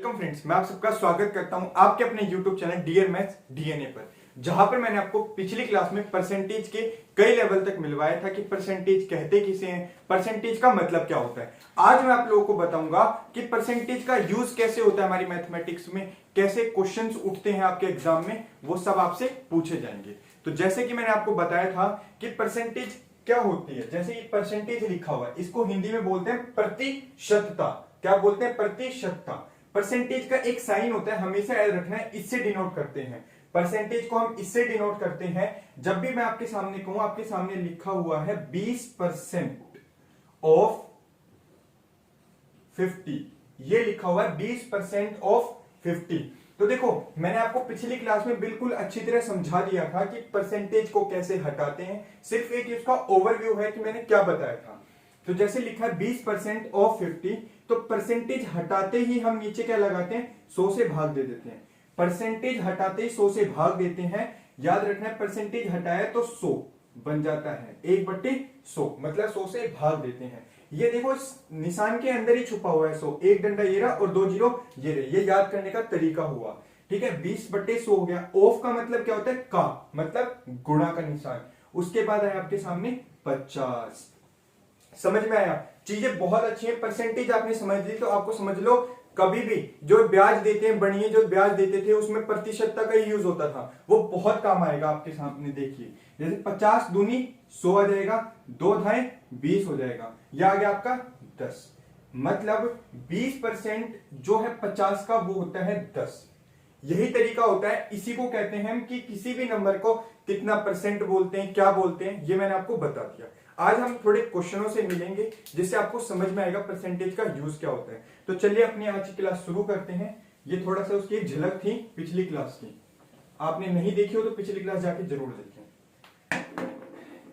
Welcome friends, मैं आप सबका स्वागत करता हूं आपके अपने YouTube channel dear maths DNA पर, जहां पर मैंने आपको पिछली क्लास में परसेंटेज के कई लेवल तक मिलवाया था कि परसेंटेज कहते किसे हैं, परसेंटेज का मतलब क्या होता है। आज मैं आप लोगों को बताऊंगा कि परसेंटेज का यूज कैसे होता है हमारी मैथमेटिक्स में, कैसे क्वेश्चंस उठते हैं आपके एग्जाम में, वो सब आपसे पूछे जाएंगे। तो जैसे कि मैंने आपको बताया था कि परसेंटेज क्या होती है, जैसे ये परसेंटेज लिखा हुआ है, इसको हिंदी में बोलते हैं प्रतिशतता। क्या बोलते हैं? प्रतिशतता। परसेंटेज का एक साइन होता है, हमेशा याद रखना है, इससे डिनोट करते हैं। परसेंटेज को हम इससे डिनोट करते हैं, जब भी मैं आपके सामने कहूं, आपके सामने लिखा हुआ है 20% ऑफ 50, ये लिखा हुआ है 20% ऑफ 50। तो देखो, मैंने आपको पिछली क्लास में बिल्कुल अच्छी तरह समझा दिया था कि परसेंटेज को कैसे हटाते हैं। सिर्फ एक इसका ओवरव्यू है कि मैंने क्या बताया था। तो जैसे लिखा है 20% ऑफ 50, तो परसेंटेज हटाते ही हम नीचे क्या लगाते हैं? 100 से भाग दे देते हैं। परसेंटेज हटाते ही 100 से भाग देते हैं। याद रखना है, परसेंटेज हटाया तो 100 बन जाता है, 1/100, मतलब 100 से भाग देते हैं। ये देखो, इस निशान के अंदर ही छुपा हुआ है 100, एक डंडा ये रहा और 2 जीरो ये रहे। ये याद करने का तरीका हुआ, ठीक है। 20/100 हो गया। ऑफ का मतलब क्या होता है? का मतलब गुणा का निशान। उसके बाद है आपके सामने 50। समझ में आया? चीजें बहुत अच्छी हैं। परसेंटेज आपने समझ ली तो आपको समझ लो, कभी भी जो ब्याज देते हैं, बढ़िया जो ब्याज देते थे, उसमें प्रतिशतता का यूज होता था, वो बहुत काम आएगा आपके सामने। देखिए, जैसे 50 दूनी 100 आ जाएगा, 2 धाए 20 हो जाएगा, यह आ गया आपका 10। मतलब 20% जो है 50 का, वो होता है 10। यही तरीका होता है। इसी को कहते हैं कि किसी भी नंबर को कितना परसेंट बोलते हैं, क्या बोलते हैं, ये मैंने आपको बता दिया। आज हम थोड़े क्वेश्चनों से मिलेंगे, जिससे आपको समझ में आएगा परसेंटेज का यूज क्या होता है। तो चलिए अपनी आज की क्लास शुरू करते हैं। ये थोड़ा सा उसकी झलक थी पिछली क्लास की, आपने नहीं देखी हो तो पिछली क्लास जाके जरूर देखें।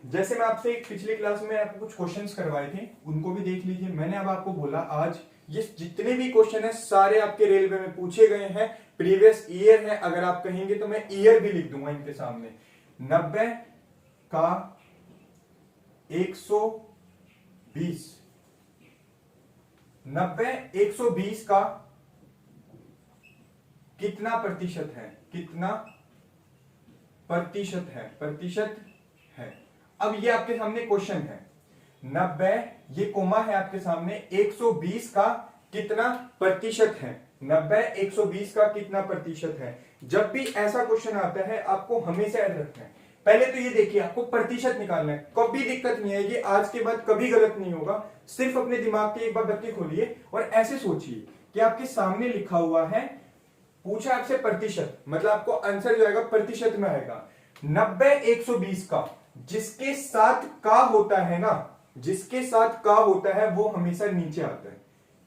जैसे मैं आपसे पिछली क्लास में आपको कुछ क्वेश्चंस करवाए थे, उनको भी देख लीजिए। मैंने अब आपको बोला, आज ये जितने भी क्वेश्चन है सारे आपके रेलवे में पूछे गए हैं, प्रीवियस ईयर है। अगर आप कहेंगे तो मैं ईयर भी लिख दूंगा इनके सामने। 90 का 120, 90 120 का कितना प्रतिशत है? कितना प्रतिशत है? प्रतिशत है। अब ये आपके सामने क्वेश्चन है, 90, ये कोमा है आपके सामने, 120 का कितना प्रतिशत है? 90 120 का कितना प्रतिशत है? जब भी ऐसा क्वेश्चन आता है, आपको हमेशा याद रखना है, पहले तो ये देखिए, आपको प्रतिशत निकालना है। कभी दिक्कत नहीं आएगी, आज के बाद कभी गलत नहीं होगा। सिर्फ अपने दिमाग की एक बार बत्ती खोलिए और ऐसे सोचिए कि आपके सामने लिखा हुआ है, पूछा आपसे प्रतिशत, मतलब आपको आंसर जो आएगा प्रतिशत में आएगा। 90 120 का जिसके साथ का होता है ना, जिसके साथ का होता है वो हमेशा नीचे आता है।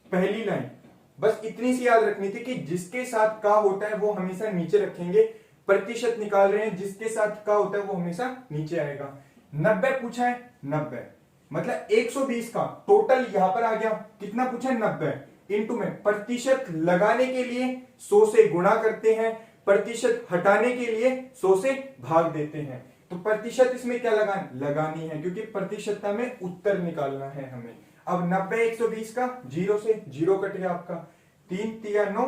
पहली लाइन बस इतनी सी याद रखनी थी कि जिसके साथ का होता है वो हमेशा नीचे रखेंगे। प्रतिशत निकाल रहे हैं, जिसके साथ का होता है वो हमेशा नीचे आएगा। 90 पूछा है, 90 मतलब 120 का टोटल यहां पर आ गया। कितना पूछा है? 90 इंटू में प्रतिशत लगाने के लिए 100 से गुणा करते हैं, प्रतिशत हटाने के लिए 100 से भाग देते हैं। तो प्रतिशत इसमें क्या लगानी है, क्योंकि प्रतिशतता में उत्तर निकालना है हमें। अब 90 120 का, 0 से 0 कट गया आपका, 3 तिया 9,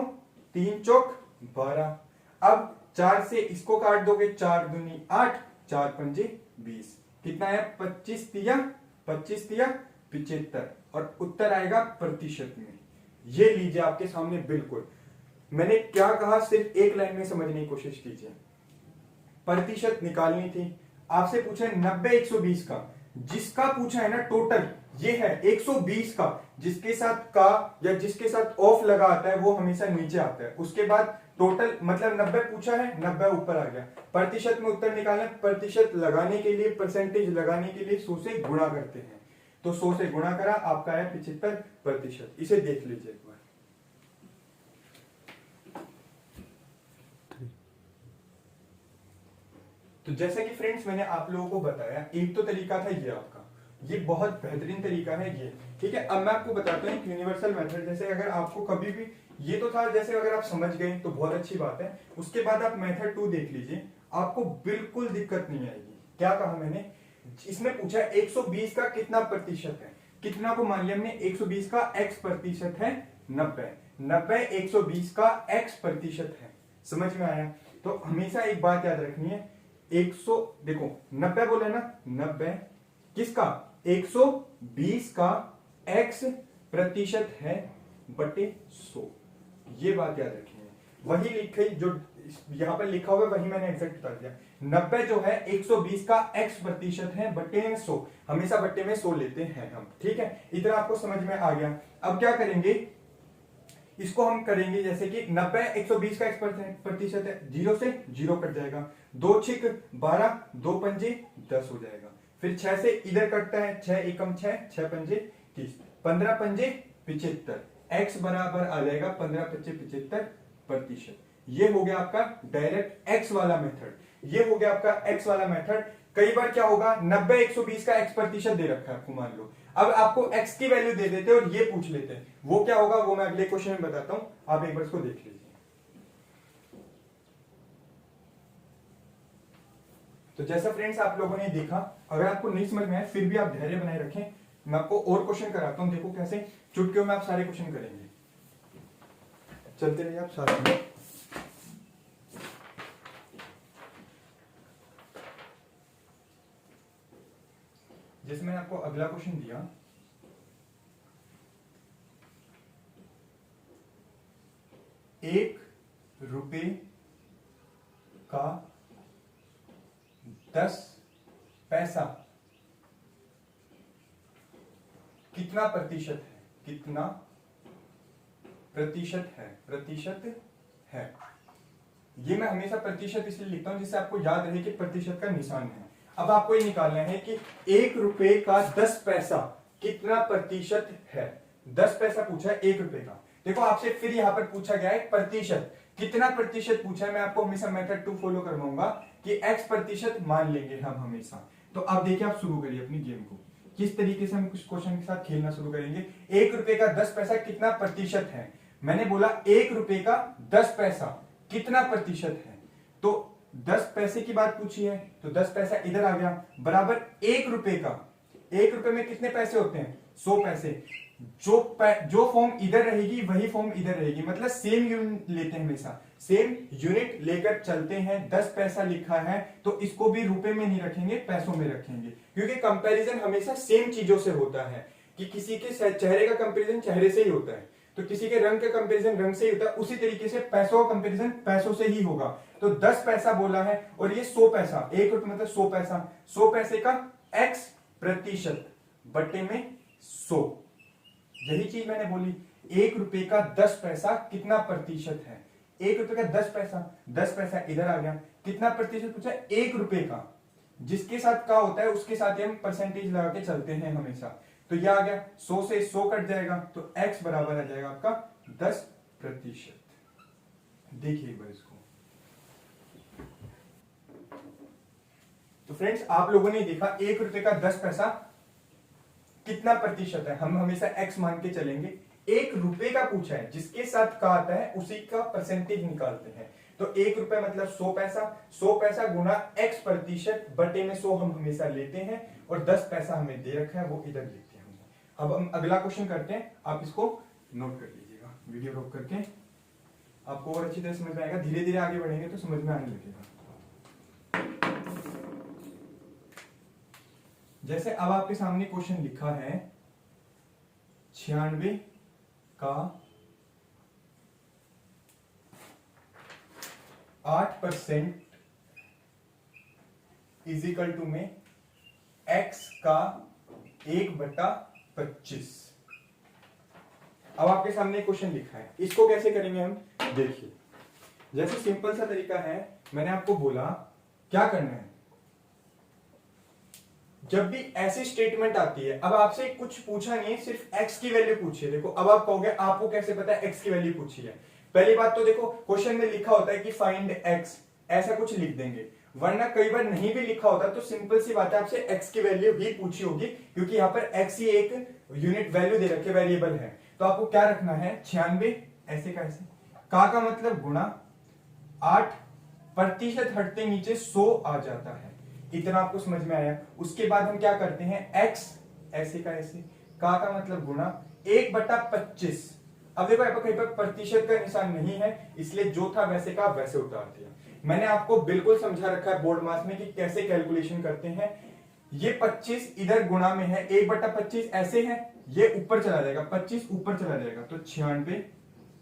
3 चौक 12। अब 4 से इसको काट दोगे, 4 दूनी 8, 4 पंजे 20, कितना है? 25 तिया 75, और उत्तर आएगा प्रतिशत में। ये लीजिए आपके सामने। बिल्कुल मैंने क्या कहा, सिर्फ एक लाइन में समझने की कोशिश कीजिए। प्रतिशत निकालनी थी, आपसे पूछा है 90 120 का, जिसका पूछा है ना टोटल ये है 120 का, जिसके साथ का या जिसके साथ ऑफ लगा आता है वो हमेशा नीचे आता है। उसके बाद टोटल मतलब 90 पूछा है, 90 ऊपर आ गया। प्रतिशत में उत्तर निकालना, प्रतिशत लगाने के लिए, परसेंटेज लगाने के लिए 100 से गुणा करते हैं। तो 100 से गुणा करा, आपका है 75%। इसे देख लीजिए एक बार। तो जैसा कि फ्रेंड्स मैंने आप लोगों को बताया, एक तो तरीका था ये आपका, ये बहुत बेहतरीन तरीका है ये, ठीक है। अब मैं आपको बताता हूँ यूनिवर्सल मेथड। जैसे अगर आपको कभी भी ये तो था, जैसे अगर आप समझ गए तो बहुत अच्छी बात है। उसके बाद आप मेथड 2 देख लीजिए, आपको बिल्कुल दिक्कत नहीं आएगी। क्या कहा मैंने? इसमें पूछा 120 का कितना प्रतिशत है। कितना को मान लिया हमने? 120 का x प्रतिशत है 90। 90 120 का x प्रतिशत है। समझ में आया? तो हमेशा एक बात याद रखनी है, 100 देखो 90 बोले ना, 90 किसका 120 का x प्रतिशत है बटे 100। ये बात याद रखनी है, वही लिखे जो यहां पर लिखा हुआ है वही मैंने एग्जैक्ट बता दिया। 90 जो है 120 का x प्रतिशत है बटे 100, हमेशा बटे में 100 लेते हैं हम, ठीक है। इतना आपको समझ में आ गया। अब क्या करेंगे, इसको हम करेंगे जैसे कि 90 120 का x प्रतिशत है, 0 से 0 कट जाएगा, 2 छिक 12, 2 पंजे 10 हो जाएगा। फिर 6 से इधर कटता है, 6 एकम 6, 6 पंजे 30, 15 पंजे 75, x बराबर आ जाएगा 15 पच्चे 75 प्रतिशत। ये हो गया आपका डायरेक्ट x वाला मेथड। ये हो गया आपका x वाला मेथड। कई बार क्या होगा, 90 120 का x प्रतिशत दे रखा है आपको, मान लो अब आपको x की वैल्यू दे देते और ये पूछ लेते हैं, वो क्या होगा वो मैं अगले क्वेश्चन में बताता हूं, आप एक बार इसको देख लीजिए। तो जैसा फ्रेंड्स आप लोगों ने देखा, अगर आपको नहीं समझ में आए फिर भी आप धैर्य बनाए रखें, मैं आपको और क्वेश्चन कराता हूं। देखो कैसे चुटकियों में आप सारे क्वेश्चन करेंगे, चलते रहिए आप साथ में। जैसे मैंने आपको अगला क्वेश्चन दिया, ₹1 का 10 पैसा कितना प्रतिशत है? कितना प्रतिशत है? प्रतिशत है। ये मैं हमेशा प्रतिशत इसलिए लिखता हूं जिससे आपको याद रहे कि प्रतिशत का निशान है। अब आपको ये निकालना है कि ₹1 का 10 पैसा कितना प्रतिशत है। 10 पैसा पूछा है ₹1 का। देखो आपसे फिर यहां पर पूछा गया है प्रतिशत, कितना प्रतिशत पूछा है। मैं आपको हमेशा मेथड 2 फॉलो करवाऊंगा कि x प्रतिशत मान लेंगे हम हमेशा। तो अब देखिए आप शुरू करिए अपनी गेम को, किस तरीके से हम कुछ क्वेश्चन के साथ खेलना शुरू करेंगे। ₹1 का 10 पैसा कितना प्रतिशत है? मैंने बोला ₹1 का 10 पैसा कितना प्रतिशत है, तो 10 पैसे की बात पूछी है तो 10 पैसा इधर आ गया, बराबर ₹1 का। ₹1 में कितने पैसे होते हैं? 100 पैसे। जो फॉर्म इधर रहेगी वही फॉर्म इधर रहेगी, मतलब सेम यूनिट लेते हैं, हमेशा सेम यूनिट लेकर चलते हैं। 10 पैसा लिखा है तो इसको भी रुपए में नहीं रखेंगे, पैसों में रखेंगे, क्योंकि कंपैरिजन हमेशा सेम चीजों से होता है कि किसी के चेहरे का कंपैरिजन चेहरे से ही होता है, तो किसी के रंग का कंपैरिजन रंग से ही होता है, उसी तरीके से पैसों का कंपैरिजन पैसों से ही होगा। तो 10 पैसा बोला है और ये 100 पैसा, ₹1 मतलब 100 पैसा, 100 पैसे का x प्रतिशत बटे में 100, यही चीज मैंने बोली। ₹1 का 10 पैसा कितना प्रतिशत है? ₹1 का 10 पैसा, 10 पैसा इधर आ गया, कितना प्रतिशत पूछा? ₹1 का। जिसके साथ का होता है उसके साथ हम परसेंटेज लगा के चलते हैं हमेशा। तो यह आ गया 100 से 100 कट जाएगा तो x बराबर आ जाएगा आपका 10%। देखिए एक बार इसको। तो फ्रेंड्स आप लोगों ने देखा ₹1 का 10 पैसा कितना प्रतिशत है, हम हमेशा x मान के चलेंगे। ₹1 का पूछा है, जिसके साथ का आता है उसी का परसेंटेज निकालते हैं। तो ₹1 मतलब 100 पैसा, 100 पैसा गुना x प्रतिशत बटे में 100 हम हमेशा लेते हैं, और 10 पैसा हमें दे रखा है वो इधर लेते हैं। अब हम अगला क्वेश्चन करते हैं, आप इसको नोट कर लीजिएगा वीडियो रोक करके, आपको और अच्छी तरह समझ में आएगा। धीरे धीरे आगे बढ़ेंगे तो समझ में आने लगेगा। जैसे अब आपके सामने क्वेश्चन लिखा है 96 का 8% इज इक्वल टू में x का 1/25। अब आपके सामने क्वेश्चन लिखा है, इसको कैसे करेंगे हम? देखिए जैसे सिंपल सा तरीका है, मैंने आपको बोला क्या करना है। जब भी ऐसी स्टेटमेंट आती है, अब आपसे कुछ पूछा नहीं है, सिर्फ x की वैल्यू पूछी है। देखो अब आप कहोगे आपको कैसे पता है x की वैल्यू पूछी है? पहली बात तो देखो क्वेश्चन में लिखा होता है कि फाइंड x, ऐसा कुछ लिख देंगे, वरना कई बार नहीं भी लिखा होता तो सिंपल सी बात है आपसे x की वैल्यू ही पूछी होगी, क्योंकि यहाँ पर x ही एक यूनिट वैल्यू दे रखे वेरिएबल है। तो आपको क्या रखना है? 96 ऐसे का ऐसे, का मतलब गुणा 8% हटते नीचे 100 आ जाता है। इतना आपको समझ में आया? उसके बाद हम क्या करते हैं, x ऐसे का ऐसे, का मतलब गुणा 1/25, अब देखो यहाँ पर कहीं पर प्रतिशत का निशान नहीं है, इसलिए जो था वैसे का वैसे उतार दिया। मैंने आपको बिल्कुल समझा रखा है बोर्ड मास में कि कैसे कैलकुलेशन करते हैं। ये 25 इधर गुणा में है, 1/25 ऐसे है, ये ऊपर चला जाएगा, 25 ऊपर चला जाएगा, तो 96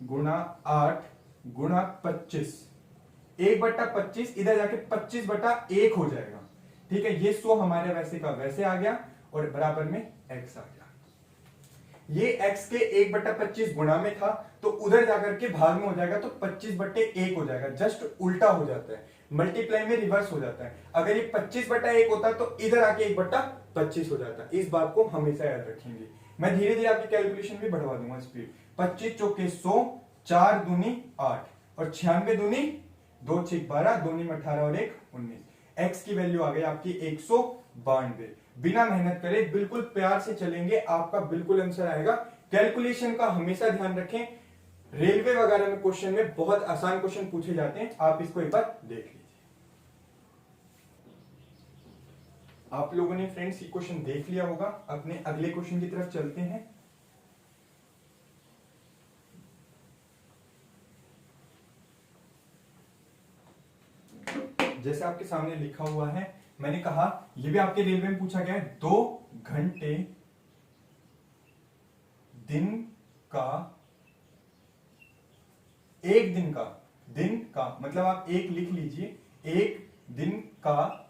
गुणा 8 गुणा 25, 1/25 इधर जाके 25/1 हो जाएगा। ठीक है, ये 100 हमारे वैसे का वैसे आ गया और बराबर में x आ गया। ये x के 1/25 गुणा में था, तो उधर जाकर के भाग में हो जाएगा, तो 25/1 हो जाएगा। जस्ट उल्टा हो जाता है, मल्टीप्लाई में रिवर्स हो जाता है। अगर ये 25/1 होता तो इधर आके 1/25 हो जाता। इस बात को हमेशा याद रखेंगे। मैं धीरे धीरे आपकी कैलकुलेशन भी बढ़वा दूंगा स्पीड। 25 चौके 100, 4 दूनी 8 और 96 दूनी 2 6 12, 2 नीम 18 और 1 19। x की वैल्यू आ गई आपकी 192। बिना मेहनत करे बिल्कुल प्यार से चलेंगे, आपका बिल्कुल आंसर आएगा। कैलकुलेशन का हमेशा ध्यान रखें, रेलवे वगैरह में क्वेश्चन में बहुत आसान क्वेश्चन पूछे जाते हैं, आप इसको एक बार देख लीजिए। आप लोगों ने फ्रेंड्स ये क्वेश्चन देख लिया होगा, अपने अगले क्वेश्चन की तरफ चलते हैं। जैसे आपके सामने लिखा हुआ है, मैंने कहा ये भी आपके रेलवे में पूछा गया है, 2 घंटे दिन का, एक दिन का मतलब आप एक लिख लीजिए, एक दिन का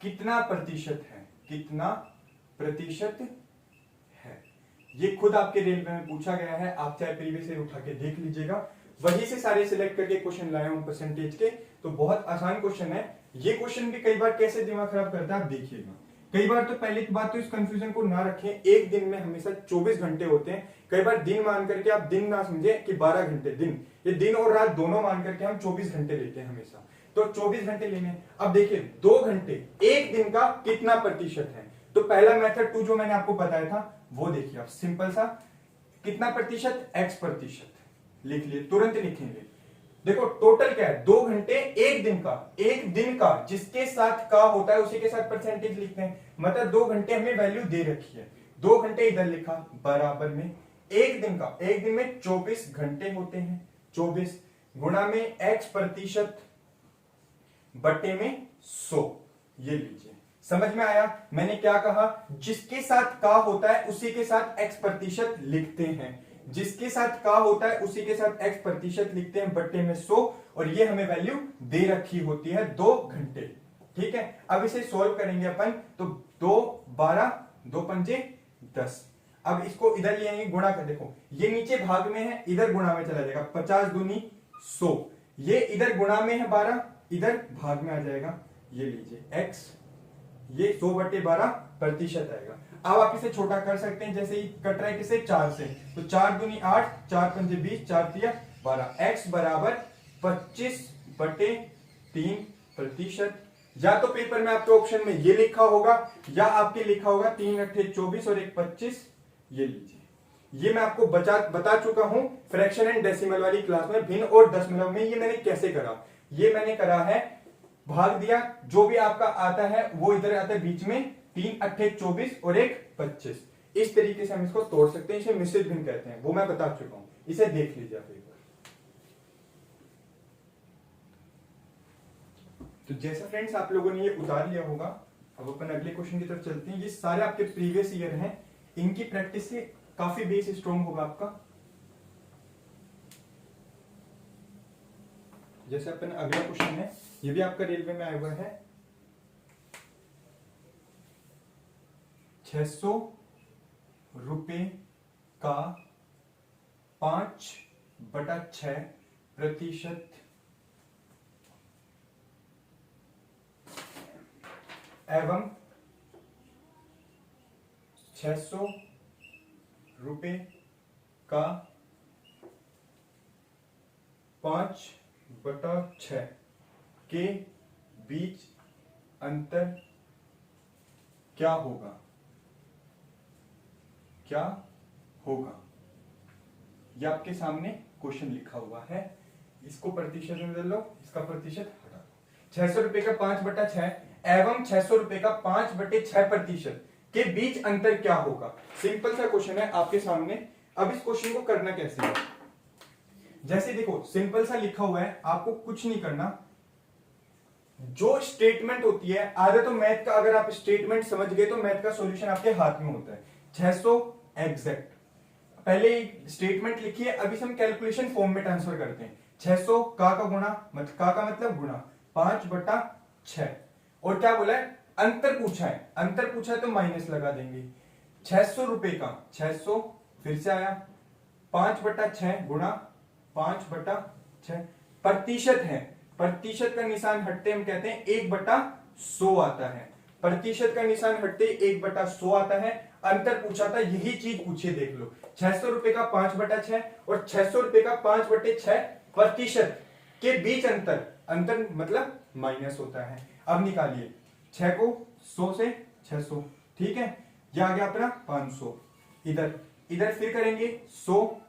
कितना प्रतिशत है, कितना प्रतिशत है। ये खुद आपके रेलवे में पूछा गया है, आप चाहे प्रीवियस ईयर उठा के देख लीजिएगा, वही से सारे सिलेक्ट करके क्वेश्चन लाया हूं परसेंटेज के, तो बहुत आसान क्वेश्चन है। ये क्वेश्चन भी कई बार कैसे दिमाग खराब करता है आप देखिएगा। कई बार तो पहली बात तो इस कंफ्यूजन को ना रखें, एक दिन में हमेशा 24 घंटे होते हैं। कई बार दिन मान करके आप दिन ना समझे कि 12 घंटे दिन, ये दिन और रात दोनों मान करके हम 24 घंटे लेते हैं हमेशा, तो 24 घंटे लेने। अब देखिए 2 घंटे एक दिन का कितना प्रतिशत है, तो पहला मेथड 2 जो मैंने आपको बताया था वो देखिए आप, सिंपल सा, कितना प्रतिशत, x प्रतिशत लिख लिए, तुरंत लिखेंगे। देखो टोटल क्या है, 2 घंटे एक दिन का जिसके साथ का होता है उसी के साथ परसेंटेज लिखते हैं, मतलब 2 घंटे हमें वैल्यू दे रखी है, 2 घंटे इधर लिखा, बराबर में एक दिन में 24 घंटे होते हैं, 24 गुणा में x प्रतिशत बटे में 100, ये लीजिए। समझ में आया मैंने क्या कहा, जिसके साथ का होता है उसी के साथ x प्रतिशत लिखते हैं, जिसके साथ का होता है उसी के साथ x प्रतिशत लिखते हैं, बट्टे में 100, और ये हमें वैल्यू दे रखी होती है 2 घंटे। ठीक है, अब इसे सॉल्व करेंगे अपन, तो 2 12, 2 पंजे 10। अब इसको इधर ले आएंगे, गुणा कर, देखो ये नीचे भाग में है, इधर गुणा में चला जाएगा, 50 दूनी 100, ये इधर गुणा में है 12, इधर भाग में आ जाएगा, ये लीजिए x, ये 100/12 प्रतिशत आएगा। अब आप इसे छोटा कर सकते हैं, जैसे ही कट रहा है किसे, 4 से, तो 4 दूनी 8, 4 पंजे 20, 4 तिया 12, x बराबर 25/3 प्रतिशत। या तो पेपर में आपके ऑप्शन में ये लिखा होगा, या आपके लिखा होगा 3 8 24 और 1 25, ये लीजिए। ये मैं आपको बता चुका हूं फ्रैक्शन एंड डेसिमल वाली क्लास में, भिन्न और दशमलव में, ये मैंने कैसे करा। ये मैंने करा है, भाग दिया, जो भी आपका आता है वो इधर आता है बीच में, 3 8 24 और 1 25, इस तरीके से हम इसको तोड़ सकते हैं, इसे मिश्रित भिन्न कहते हैं, वो मैं बता चुका हूं, इसे देख लीजिए आप एक बार। तो जैसा फ्रेंड्स आप लोगों ने ये उतार लिया होगा, अब अपन अगले क्वेश्चन की तरफ चलते हैं। ये सारे आपके प्रीवियस ईयर हैं, इनकी प्रैक्टिस से काफी बेस स्ट्रॉन्ग होगा आपका। जैसे अपन अगला क्वेश्चन है, ये भी आपका रेलवे में आया हुआ है, 600 रुपए का 5/6 प्रतिशत एवं 600 रुपए का 5/6 के बीच अंतर क्या होगा, क्या होगा। यह आपके सामने क्वेश्चन लिखा हुआ है, इसको प्रतिशत में बदल लो, इसका प्रतिशत हटा दो। 600 रुपए का 5/6 एवं 600 रुपए का 5/6 प्रतिशत के बीच अंतर क्या होगा। सिंपल सा क्वेश्चन है आपके सामने। अब इस क्वेश्चन को करना कैसे है, जैसे देखो सिंपल सा लिखा हुआ है, आपको कुछ नहीं करना, जो स्टेटमेंट होती है, आधे तो मैथ का अगर आप स्टेटमेंट समझ गए तो मैथ का सॉल्यूशन आपके हाथ में होता है। 600 एग्जैक्ट, पहले स्टेटमेंट लिखिए, अभी हम कैलकुलेशन फॉर्म में ट्रांसफर करते हैं। 600 का गुणा, का मतलब गुणा 5/6, और क्या बोला है, अंतर पूछा है, अंतर पूछा है तो माइनस लगा देंगे। 600 रुपए का 600 फिर से आया 5/6 गुणा 5/6, प्रतिशत है, प्रतिशत का निशान हटते हम कहते हैं 1/100 आता है, प्रतिशत का निशान हटते 1/100 आता है। अंतर पूछा था, यही चीज पूछिए, देख लो 600 रुपए का 5/6 और 600 रुपए का 5/6 प्रतिशत के बीच अंतर, अंतर मतलब माइनस होता है। अब निकालिए 6 को 100 से 600, ठीक है, यह आ गया अपना 500, इधर इधर फिर करेंगे 100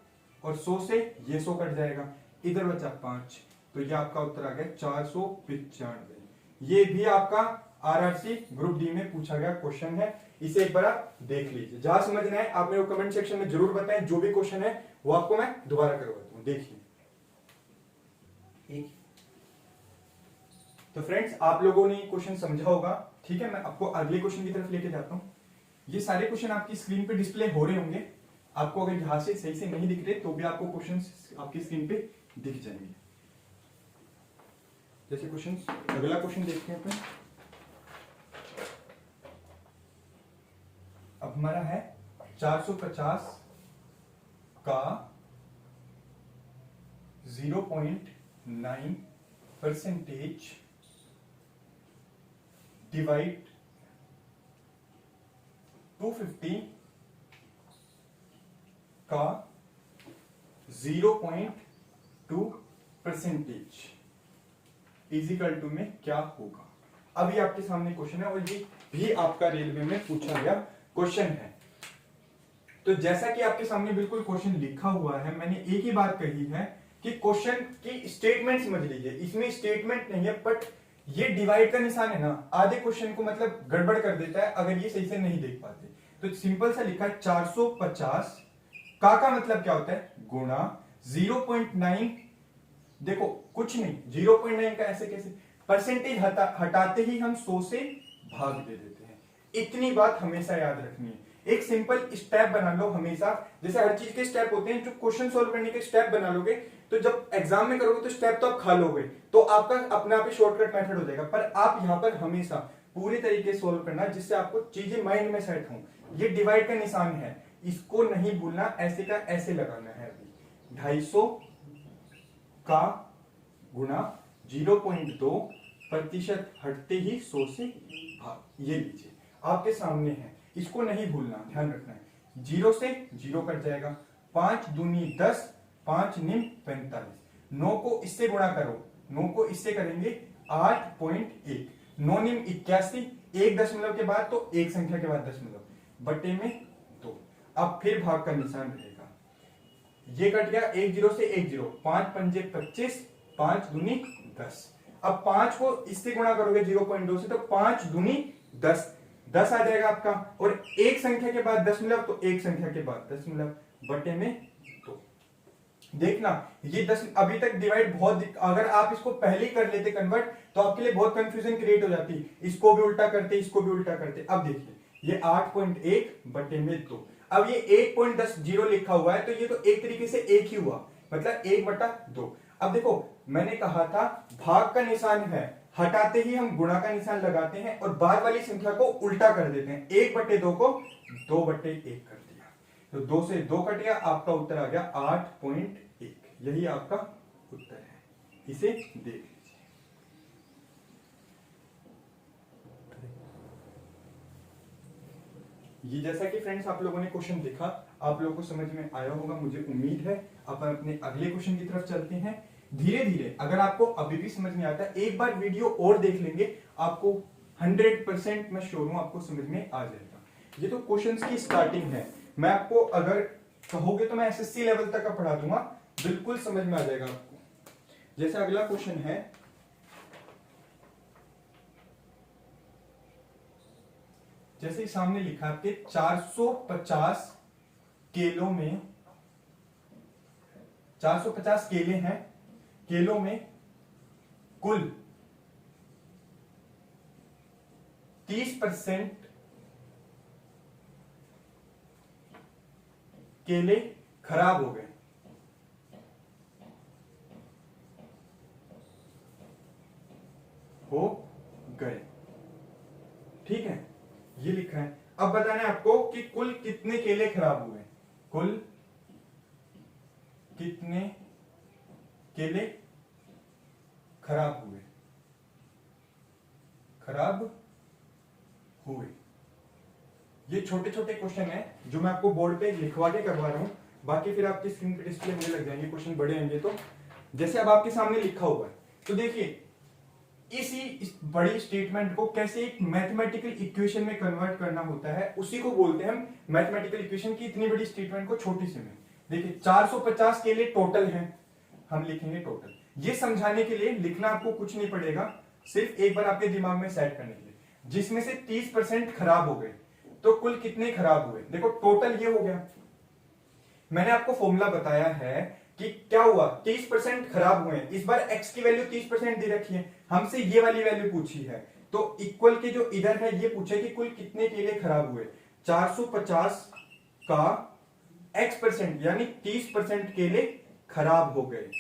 और 100 से ये 100 कट जाएगा, इधर बचा 5, तो ये आपका उत्तर आ गया 495। ये भी आपका आरआरसी ग्रुप डी में पूछा गया क्वेश्चन है, इसे एक बार आप देख लीजिए, जहां समझना है आप मेरे को कमेंट सेक्शन में जरूर बताएं, जो भी क्वेश्चन है वो आपको मैं दोबारा करवाता हूं, देखिए। तो फ्रेंड्स आप लोगों ने क्वेश्चन समझा होगा, ठीक है, मैं आपको अगले क्वेश्चन की तरफ लेके जाता हूं। ये सारे क्वेश्चन आपकी स्क्रीन पे डिस्प्ले हो रहे होंगे, आपको अगर यहां से सही से नहीं दिख रहे तो भी आपको क्वेश्चन आपकी स्क्रीन पे दिख जाएंगे। जैसे क्वेश्चन, अगला क्वेश्चन देखते हैं अपन। अब हमारा है 450 का 0.9% डिवाइड 250 का 0.2% इजिकल टू में क्या होगा। अब ये आपके सामने क्वेश्चन है और ये भी आपका रेलवे में पूछा गया क्वेश्चन है। तो जैसा कि आपके सामने बिल्कुल क्वेश्चन लिखा हुआ है, मैंने एक ही बात कही है कि क्वेश्चन की स्टेटमेंट समझ लीजिए, इसमें स्टेटमेंट नहीं है, बट ये डिवाइड का निशान है ना, आधे क्वेश्चन को मतलब गड़बड़ कर देता है अगर ये सही से नहीं देख पाते। तो सिंपल सा लिखा है 450 का मतलब क्या होता है, गुणा 0.9, देखो कुछ नहीं, 0.9 का ऐसे कैसे, परसेंटेज हटाते ही हम 100 से भाग दे देते हैं, इतनी बात हमेशा याद रखनी है। एक सिंपल स्टेप बना लो हमेशा, जैसे हर चीज के स्टेप होते हैं, जो क्वेश्चन सोल्व करने के स्टेप बना लोगे तो जब एग्जाम में करोगे तो स्टेप तो आप खा लोगे, तो आपका अपने आप ही शॉर्टकट मेथड हो जाएगा, पर आप यहां पर हमेशा पूरी तरीके से सोल्व करना जिससे आपको चीजें माइंड में सेट हो। ये डिवाइड का निशान है, इसको नहीं भूलना, ऐसे का ऐसे लगाना है। अभी 250 का गुणा 0.2 प्रतिशत हटते ही 100 से भाग, ये लीजिए आपके सामने है, इसको नहीं भूलना, ध्यान रखना है। 0 से 0 कट जाएगा, 5 दूनी 10, 5 निम 45, 9 को इससे गुणा करो, 9 को इससे करेंगे 8.1, 9 निम 81, एक दशमलव के बाद तो एक संख्या के बाद दशमलव, बटे में 2। अब फिर भाग का निशान रहेगा, ये कट गया, 1 0 से 1 0, 5 पंजे 25, 5 दूनी 10। अब 5 को इससे गुणा करोगे 0.2 से तो 5 दूनी 10, 10 आ जाएगा आपका, और एक संख्या के बाद दशमलव तो एक संख्या के बाद दशमलव, बटे में 2। देखना ये 10 अभी तक डिवाइड बहुत, अगर आप इसको पहले ही कर लेते कन्वर्ट तो आपके लिए बहुत कंफ्यूजन क्रिएट हो जाती, इसको भी उल्टा करते, इसको भी उल्टा करते। अब देखिए ये 8.1 बटे में 2, अब ये 1.10 लिखा हुआ है तो ये तो एक तरीके से एक ही हुआ, मतलब 1/2। अब देखो मैंने कहा था भाग का निशान है, हटाते ही हम गुणा का निशान लगाते हैं और बाद वाली संख्या को उल्टा कर देते हैं, 1/2 को 2/1 कर दिया, तो 2 से 2 कट गया, आपका उत्तर आ गया 8.1, यही आपका उत्तर है, इसे देख लीजिए। ये जैसा कि फ्रेंड्स आप लोगों ने क्वेश्चन देखा, आप लोगों को समझ में आया होगा मुझे उम्मीद है। अब अपने अगले क्वेश्चन की तरफ चलते हैं धीरे धीरे। अगर आपको अभी भी समझ में आता है, एक बार वीडियो और देख लेंगे, आपको 100% मैं श्योर हूं आपको समझ में आ जाएगा। ये तो क्वेश्चंस की स्टार्टिंग है, मैं आपको अगर कहोगे तो मैं एसएससी लेवल तक का पढ़ा दूंगा, बिल्कुल समझ में आ जाएगा आपको। जैसे अगला क्वेश्चन है, जैसे सामने लिखा आपके 450 केलों में 450 केले हैं, केलों में कुल 30% केले खराब हो गए। हो गए, ठीक है, ये लिखा है। अब बताना है आपको कि कुल कितने केले खराब हुए, कुल कितने केले खराब हुए, खराब हुए। ये छोटे छोटे क्वेश्चन है जो मैं आपको बोर्ड पे लिखवा के करवा रहा हूं, बाकी फिर आपकी स्क्रीन पे डिस्प्ले होने लग जाएंगे, क्वेश्चन बड़े होंगे तो। जैसे अब आपके सामने लिखा हुआ है, तो देखिए इस बड़ी स्टेटमेंट को कैसे एक मैथमेटिकल इक्वेशन में कन्वर्ट करना होता है, उसी को बोलते हैं हम मैथमेटिकल इक्वेशन की इतनी बड़ी स्टेटमेंट को छोटी सी में। देखिए 450 के लिए टोटल है, हम लिखेंगे टोटल। ये समझाने के लिए लिखना आपको कुछ नहीं पड़ेगा, सिर्फ एक बार आपके दिमाग में सेट करने के लिए। जिसमें से 30% खराब हो गए, तो कुल कितने खराब हुए, देखो टोटल ये हो गया। मैंने आपको फॉर्मूला बताया है कि क्या हुआ, 30% खराब हुए। इस बार x की वैल्यू 30% दे रखी है, हमसे ये वाली वैल्यू पूछी है, तो इक्वल के जो इधर है ये पूछे कि कुल कितने केले खराब हुए। 450 का x% यानी 30% केले खराब हो गए,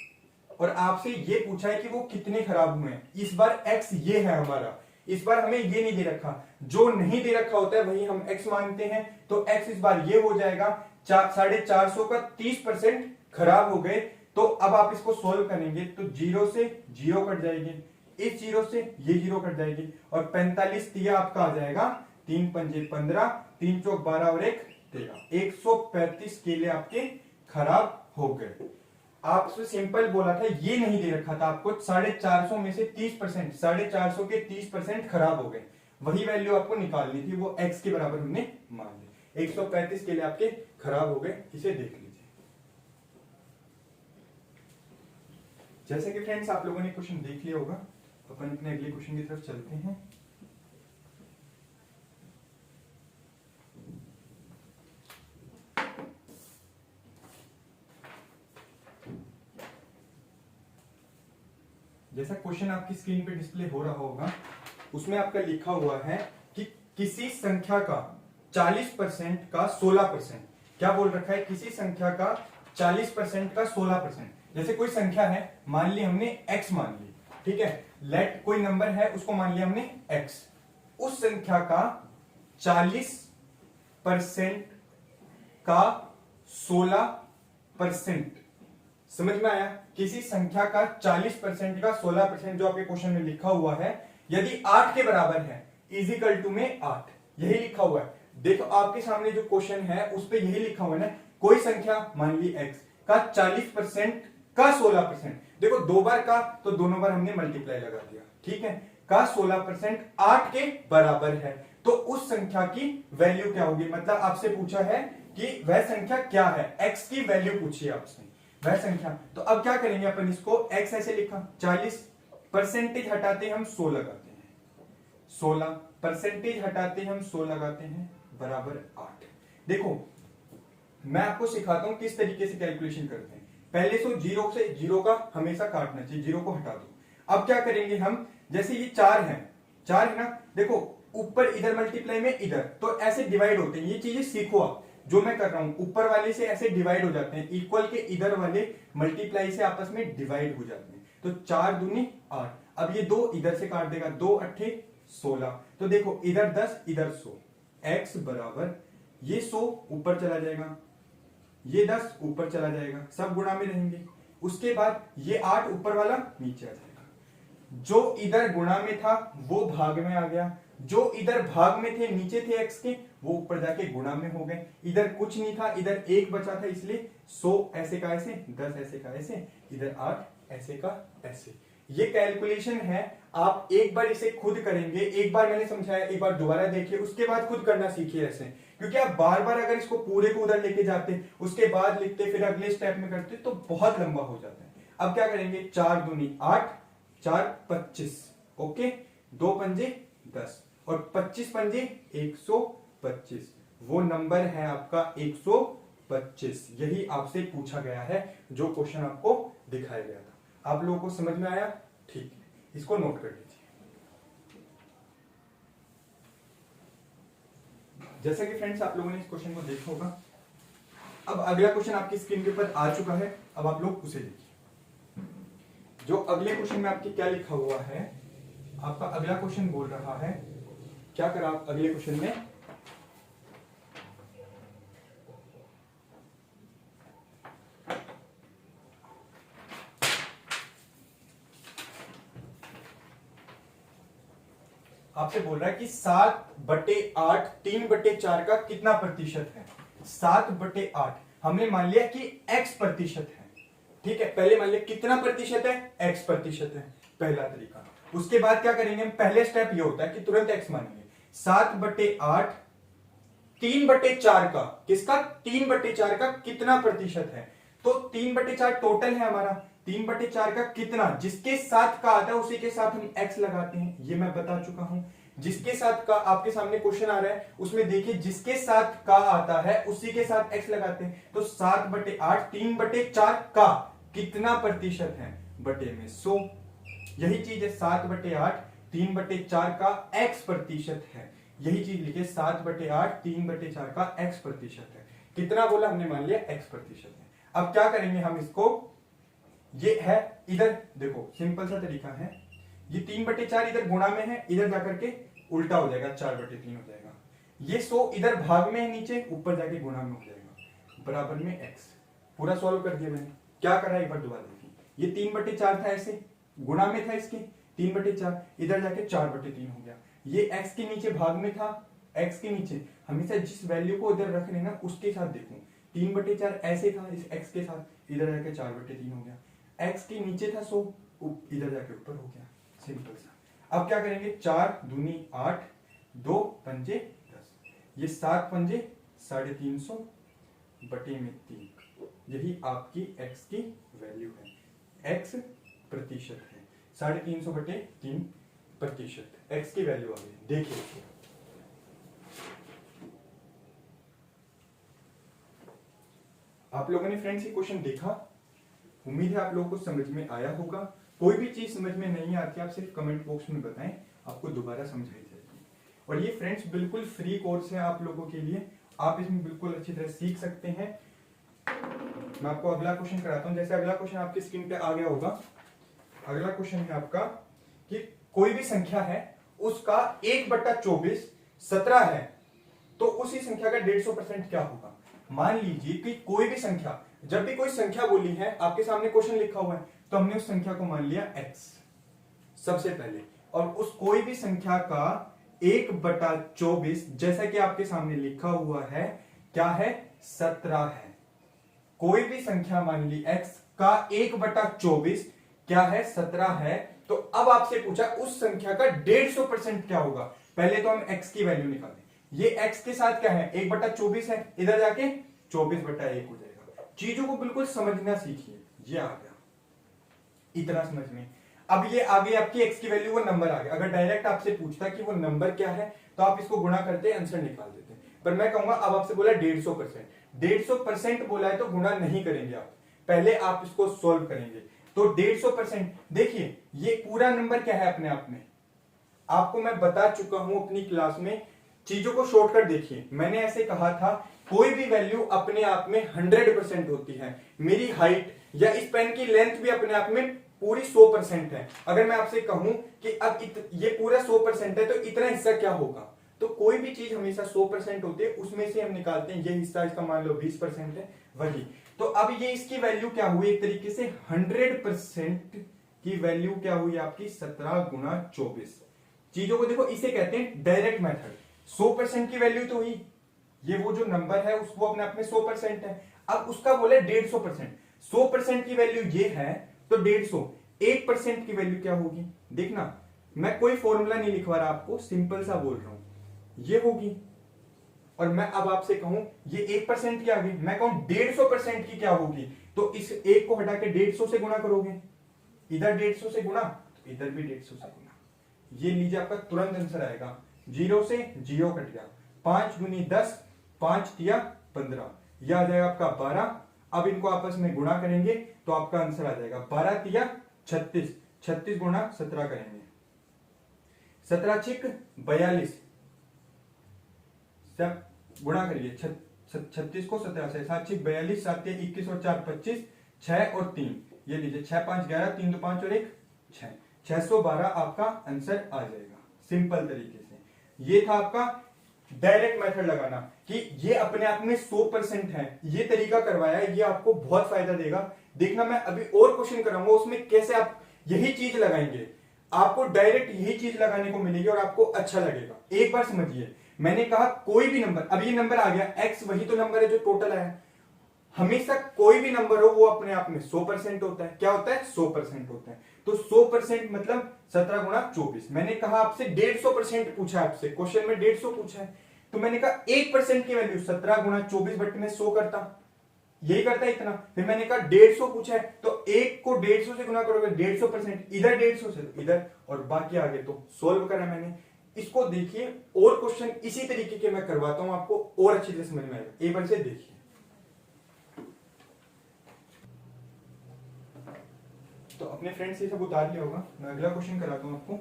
और आपसे ये पूछा है कि वो कितने खराब हुए। इस बार x ये है हमारा, इस बार हमें ये नहीं दे रखा, जो नहीं दे रखा होता है वही हम x मानते हैं। तो x इस बार ये हो जाएगा 450 का 30% खराब हो गए। तो अब आप इसको सोल्व करेंगे तो 0 से 0 कट जाएगी, इस 0 से ये 0 कट जाएगी, और 45 तिया आपका आ जाएगा, 3 पंजे 15, 3 चौक 12 और 1 13, 135 केले आपके खराब हो गए। आपसे सिंपल बोला था, ये नहीं दे रखा था आपको, 450 में से 30%, 450 के 30% खराब हो गए, वही वैल्यू आपको निकालनी थी, वो x के बराबर हमने मान ली। 135 केले आपके खराब हो गए, इसे देख लीजिए। जैसे कि फ्रेंड्स आप लोगों ने क्वेश्चन देख लिया होगा, अपन अपने अगले क्वेश्चन की तरफ चलते हैं। जैसा क्वेश्चन आपकी स्क्रीन पे डिस्प्ले हो रहा होगा, उसमें आपका लिखा हुआ है कि किसी संख्या का 40% का 16%, क्या बोल रखा है, किसी संख्या का 40% का 16%। जैसे कोई संख्या है, मान ली हमने x मान ली, ठीक है, लेट कोई नंबर है उसको मान लिया हमने x, उस संख्या का 40% का 16%, समझ में आया। किसी संख्या का 40% का 16% जो आपके क्वेश्चन में लिखा हुआ है, यदि 8 के बराबर है, इजिकल टू में 8, यही लिखा हुआ है। देखो आपके सामने जो क्वेश्चन है उस पे यही लिखा हुआ है ना, कोई संख्या मान ली x का 40% का 16%, देखो दो बार का तो दोनों बार हमने मल्टीप्लाई लगा दिया, ठीक है, का 16% 8 के बराबर है, तो उस संख्या की वैल्यू क्या होगी। मतलब आपसे पूछा है कि वह संख्या क्या है, x की वैल्यू पूछी है आपसे, वह संख्या। तो अब क्या करेंगे अपन, इसको x ऐसे लिखा, 40% हटाते हम 100 लगाते हैं, 16% हटाते हम 100 लगाते हैं, बराबर 8। देखो मैं आपको सिखाता हूं किस तरीके से कैलकुलेशन करते हैं। पहले तो जीरो का हमेशा काटना चाहिए, जीरो को हटा दो। अब क्या करेंगे हम, जैसे ये 4 है ना, देखो ऊपर इधर मल्टीप्लाई में इधर, तो ऐसे डिवाइड होते हैं, ये चीजें सीखो आप, जो मैं कर रहा हूं, ऊपर वाले से ऐसे डिवाइड हो जाते हैं, इक्वल के इधर वाले मल्टीप्लाई से आपस में डिवाइड हो जाते हैं। तो 4 दूनी 8, अब ये 2 इधर से काट देगा, 2 अट्ठे 16, तो देखो इधर 10 इधर 100, x बराबर ये 100 ऊपर चला जाएगा, ये 10 ऊपर चला जाएगा, सब गुणा में रहेंगे। उसके बाद ये 8 ऊपर वाला नीचे आ जाएगा, जो इधर गुणा में था वो भाग में आ गया, जो इधर भाग में थे नीचे थे x के, वो ऊपर जाके गुणा में हो गए। इधर कुछ नहीं था, इधर 1 बचा था, इसलिए 100 ऐसे का ऐसे, 10 ऐसे का ऐसे, इधर 8 ऐसे का ऐसे। ये कैलकुलेशन है, आप एक बार इसे खुद करेंगे, एक बार मैंने समझाया, एक बार दोबारा देखिए, उसके बाद खुद करना सीखिए ऐसे, क्योंकि आप बार बार अगर इसको पूरे को उधर लेके जाते, उसके बाद लिखते, फिर अगले स्टेप में करते, तो बहुत लंबा हो जाता है। अब क्या करेंगे, 4 दूनी 8, 4 25, ओके, 2 पंजे 10 और 25 पंजे 125, वो नंबर है आपका 125। 25। यही आपसे पूछा गया है, जो क्वेश्चन आपको दिखाया गया था। आप लोगों को समझ में आया? ठीक है, इसको नोट कर लीजिए। जैसा कि फ्रेंड्स आप लोगों ने इस क्वेश्चन को देखा होगा, अब अगला क्वेश्चन आपकी स्क्रीन के ऊपर आ चुका है। अब आप लोग उसे देखिए। जो अगले क्वेश्चन में आपके क्या लिखा हुआ है, आपका अगला क्वेश्चन बोल रहा है, क्या करा आप अगले क्वेश्चन में, आपसे बोल रहा है कि 7/8 3/4 का कितना प्रतिशत है। 7/8 हमने मान लिया कि x प्रतिशत है, ठीक है। पहले मान लिया कितना प्रतिशत है, x प्रतिशत है, पहला तरीका। उसके बाद क्या करेंगे हम, पहले स्टेप ये होता है कि तुरंत x मानेंगे। 7/8 3/4 का, किसका, 3/4 का कितना प्रतिशत है। तो 3/4 टोटल है हमारा, 3/4 का कितना, जिसके साथ का आता है उसी के साथ हम x लगाते हैं, ये मैं बता चुका हूं। जिसके साथ का आपके सामने क्वेश्चन आ रहा है, उसमें देखिए जिसके साथ का आता है उसी के साथ x लगाते हैं। तो 7/8 3/4 का कितना प्रतिशत है, बटे में 100। यही चीज है, 7/8 3/4 का x प्रतिशत है। यही चीज लिखिए, 7/8 3/4 का x प्रतिशत है। कितना बोला हमने, मान लिया x प्रतिशत है। अब क्या करेंगे हम इसको, ये है इधर, देखो सिंपल सा तरीका है, ये 3/4 इधर गुणा में है, इधर जाकर के उल्टा हो जाएगा, 4/3 हो जाएगा। ये 100 इधर भाग में है, नीचे ऊपर जाके गुणा में हो जाएगा, बराबर में x। पूरा सॉल्व कर दिया मैंने। क्या करा एक बार दोबारा देखिए, ये 3/4 था, ऐसे गुणा में था इसके 3/4, इधर जाके 4/3 हो गया। ये x के नीचे भाग में था, x के नीचे हमेशा जिस वैल्यू को इधर रख लेना उसके साथ देखो, 3/4 ऐसे था इस x के साथ, इधर जाके 4/3 हो गया। x के नीचे था 100, इधर जाके ऊपर हो गया, सिंपल सा। अब क्या करेंगे, 4 दूनी 8, 2 पंजे 10, ये 7 पंजे 350 बटे में 3। यही आपकी x की वैल्यू है, x प्रतिशत है, 350 बटे 3 प्रतिशत x की वैल्यू आ गई। देखिए आप लोगों ने फ्रेंड्स ये क्वेश्चन देखा, उम्मीद है आप लोगों को समझ में आया होगा। कोई भी चीज समझ में नहीं आती, आप सिर्फ कमेंट बॉक्स में बताएं, आपको दोबारा समझाई जाएगी। और ये फ्रेंड्स बिल्कुल फ्री कोर्स है आप लोगों के लिए, आप इसमें बिल्कुल अच्छी तरह सीख सकते हैं। मैं आपको अगला क्वेश्चन कराता हूं। जैसे अगला क्वेश्चन आपकी स्क्रीन पे आ गया होगा, अगला क्वेश्चन है आपका कि कोई भी संख्या है उसका 1/24 17 है, तो उसी संख्या का 150% क्या होगा। मान लीजिए कि कोई भी संख्या, जब भी कोई संख्या बोली है, आपके सामने क्वेश्चन लिखा हुआ है, तो हमने उस संख्या को मान लिया x सबसे पहले, और उस कोई भी संख्या का 1/24 जैसा कि आपके सामने लिखा हुआ है क्या है, 17 है। कोई भी संख्या मान ली x का 1/24 क्या है, 17 है। तो अब आपसे पूछा उस संख्या का 150% क्या होगा। पहले तो हम x की वैल्यू निकालें, ये x के साथ क्या है, 1/24 है, इधर जाके 24/1 हो जाएगा। चीजों को बिल्कुल समझना सीखिए। ये आ गया, इतना समझ में। अब ये आ गई आपकी x की वैल्यू, वो नंबर आ गया। अगर डायरेक्ट आपसे पूछता कि वो नंबर क्या है, तो आप इसको गुणा करते आंसर निकाल देते। पर मैं कहूंगा, अब आपसे बोला 150%, 150% बोला है तो गुणा नहीं करेंगे आप, पहले आप इसको सोल्व करेंगे। तो 150%, देखिए ये पूरा नंबर क्या है अपने आप में, आपको मैं बता चुका हूं अपनी क्लास में। चीजों को शॉर्टकट देखिए, मैंने ऐसे कहा था कोई भी वैल्यू अपने आप में 100% होती है। मेरी हाइट या इस पेन की लेंथ भी अपने आप में पूरी 100% है। अगर मैं आपसे कहूं कि अब ये पूरा 100% है, तो इतना हिस्सा क्या होगा। तो कोई भी चीज हमेशा 100% होती है, उसमें से हम निकालते हैं ये हिस्सा, इसका मान लो 20% है वही। तो अब ये इसकी वैल्यू क्या हुई, एक तरीके से 100% की वैल्यू क्या हुई आपकी, 17 गुणा 24। चीजों को देखो, इसे कहते हैं डायरेक्ट मेथड। 100% की वैल्यू तो हुई, ये वो जो नंबर है उसको अपने आप में 100% है। अब उसका बोले 150%, 100% की वैल्यू ये है तो 150, 1% की वैल्यू क्या होगी। देखना, मैं कोई फॉर्मूला नहीं लिखवा रहा आपको, सिंपल सा बोल रहा हूं, ये होगी। और मैं अब आपसे कहूं ये 1% की आ गई, मैं कहूं 150% की क्या होगी, तो इस एक को हटा के 150 से गुणा करोगे, इधर 150 से गुणा तो इधर भी 150 से गुणा। ये लीजिए आपका तुरंत आंसर आएगा, 0 से 0 कट गया, 5 दूनी 10, 5 तिया 15, यह आ जाएगा आपका 12। अब इनको आपस में गुणा करेंगे तो आपका आंसर आ जाएगा 12 तिया 36, 36 गुणा 17 करेंगे, 17 छिक 42, सब गुणा करिए 36 को 17 से, 7 छिक 42, 7 तिया 21 और 4 25, 6 और 3 ये लीजिए, 6 5 11, 3 2 5 और 1 6, 612 आपका आंसर आ जाएगा सिंपल तरीके से। ये था आपका डायरेक्ट मेथड लगाना कि ये अपने आप में 100% है। ये तरीका करवाया है, ये आपको बहुत फायदा देगा। देखना मैं अभी और क्वेश्चन कराऊंगा उसमें कैसे आप यही चीज लगाएंगे, आपको डायरेक्ट यही चीज लगाने को मिलेगी और आपको अच्छा लगेगा। एक बार समझिए, मैंने कहा कोई भी नंबर, अब ये नंबर आ गया x, वही तो नंबर है जो टोटल आया। हमेशा कोई भी नंबर हो वो अपने आप में 100% होता है। क्या होता है? 100% होता है। तो 100% मतलब 17 गुणा 24। मैंने कहा आपसे 150% पूछा है, आपसे क्वेश्चन में 150 पूछा है, तो मैंने कहा 1% की वैल्यू 17 गुणा 24 बटे में 100 करता, यही करता है इतना। फिर मैंने कहा 150 पूछा है तो 1 को 150 से गुणा करोगे 150%, इधर 150 से तो इधर, और बाकी आगे तो सोल्व करा मैंने। इसको देखिए और क्वेश्चन इसी तरीके के मैं करवाता हूं, आपको और अच्छी तरह समझ में आएगा। एक बार से देखिए, तो अपने फ्रेंड से सब उतार लिया होगा। मैं अगला क्वेश्चन कराता हूं आपको।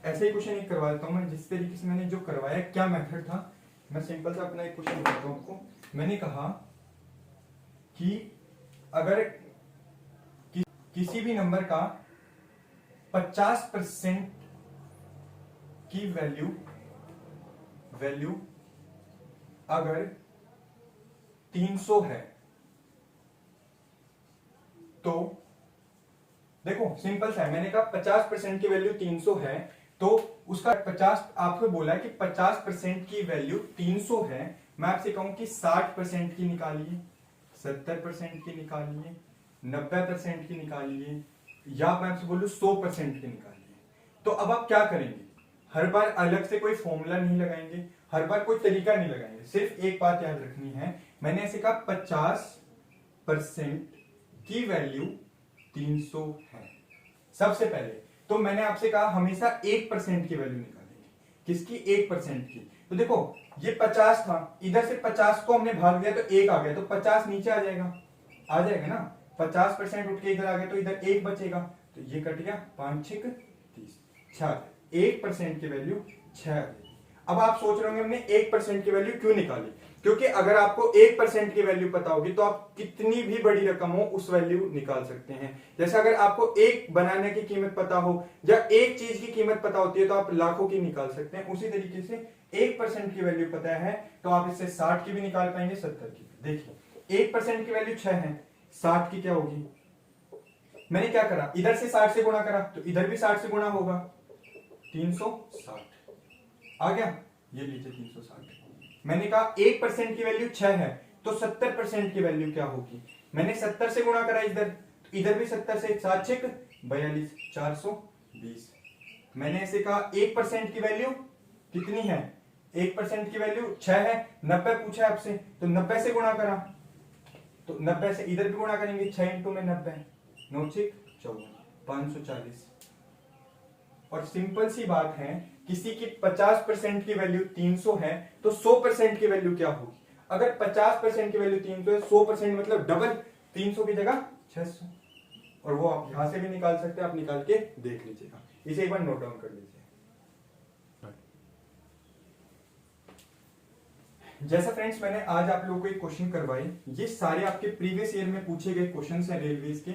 ऐसे ही क्वेश्चन एक करवा देता हूं मैं, जिस तरीके से मैंने जो करवाया, क्या मेथड था। मैं सिंपल सा अपना एक क्वेश्चन बताता हूं आपको। मैंने कहा कि अगर किसी भी नंबर का 50% की वैल्यू अगर 300 है तो देखो सिंपल सा है, मैंने कहा 50% की वैल्यू 300 है तो उसका 50, आपको बोला है कि 50% की वैल्यू 300 है। मैं आपसे कहूं कि 60% की निकालिए, 70% की निकालिए, 90% की निकालिए, या मैं आपसे बोलूं 100% की निकालिए। तो अब आप क्या करेंगे? हर बार अलग से कोई फॉर्मूला नहीं लगाएंगे, हर बार कोई तरीका नहीं लगाएंगे। सिर्फ एक बात याद रखनी है, मैंने ऐसे कहा 50% की वैल्यू 300 है। सबसे पहले तो मैंने आपसे कहा हमेशा 1% की वैल्यू निकालेंगे। किसकी? 1% की। तो देखो ये 50 था, इधर से 50 को हमने भाग दिया तो 1 आ गया, तो 50 नीचे आ जाएगा ना। 50% उठ के इधर आ गया तो इधर 1 बचेगा, तो ये कट गया, 5 6 30, 6। 1% की वैल्यू 6। अब आप सोच रहे होंगे हमने 1% की वैल्यू क्यों निकाली? क्योंकि अगर आपको 1% की वैल्यू पता होगी तो आप कितनी भी बड़ी रकम हो उस वैल्यू निकाल सकते हैं। जैसे अगर आपको एक बनाने की कीमत पता हो या एक चीज की कीमत पता होती है तो आप लाखों की निकाल सकते हैं। उसी तरीके से 1% की वैल्यू पता है तो आप इससे 60 की भी निकाल पाएंगे, 70 की। देखिए 1% की वैल्यू 6 है, 60 की क्या होगी? मैंने क्या करा, इधर से 60 से गुणा करा तो इधर भी 60 से गुणा होगा, 360 आ गया। ये लीजिए 360। मैंने कहा 1% की वैल्यू 6 है तो 70% की वैल्यू क्या होगी? मैंने 70 से गुणा करा इधर, तो इधर भी 70 से, 7 6 42, 420। मैंने ऐसे कहा 1% की वैल्यू कितनी है? 1% की वैल्यू 6 है, 90 पूछा है आपसे तो 90 से गुणा करा, तो 90 से इधर भी गुणा करेंगे, 6 इंटू में 90, 9 6 14, 540। और सिंपल सी बात है, किसी की 50% की वैल्यू 300 है तो 100% की वैल्यू क्या होगी? अगर 50% की वैल्यू 300 है, 100% मतलब डबल, 300 की जगह 600। और वो आप यहां से भी निकाल सकते हैं, आप निकाल के देख लीजिएगा। इसे एक बार नोट डाउन कर लीजिए। जैसा फ्रेंड्स मैंने आज आप लोगों को एक क्वेश्चन करवाए, ये सारे आपके प्रीवियस ईयर में पूछे गए क्वेश्चन हैं रेलवेज के।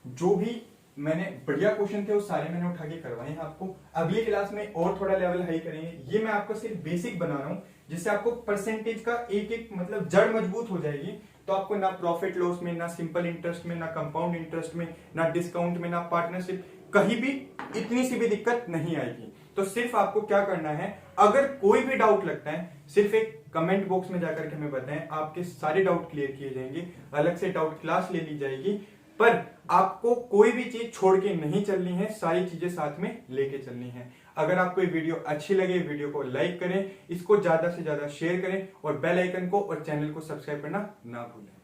जो भी मैंने बढ़िया क्वेश्चन थे वो सारे मैंने उठा के करवाए हैं आपको। अगली क्लास में और थोड़ा लेवल हाई करेंगे। ये मैं आपको सिर्फ बेसिक बना रहा हूं जिससे आपको परसेंटेज का एक एक मतलब जड़ मजबूत हो जाएगी। तो आपको ना प्रॉफिट लॉस में, ना सिंपल इंटरेस्ट में, ना कंपाउंड इंटरेस्ट में, ना डिस्काउंट में, ना पार्टनरशिप, कहीं भी इतनी सी भी दिक्कत नहीं आएगी। तो सिर्फ आपको क्या करना है, अगर कोई भी डाउट लगता है सिर्फ एक कमेंट बॉक्स में जाकर के हमें बताएं, आपके सारे डाउट क्लियर किए जाएंगे। अलग से डाउट क्लास ले ली जाएगी, पर आपको कोई भी चीज छोड़ के नहीं चलनी है, सारी चीजें साथ में लेके चलनी है। अगर आपको ये वीडियो अच्छी लगे, वीडियो को लाइक करें, इसको ज्यादा से ज्यादा शेयर करें और बेल आइकन को और चैनल को सब्सक्राइब करना ना भूलें।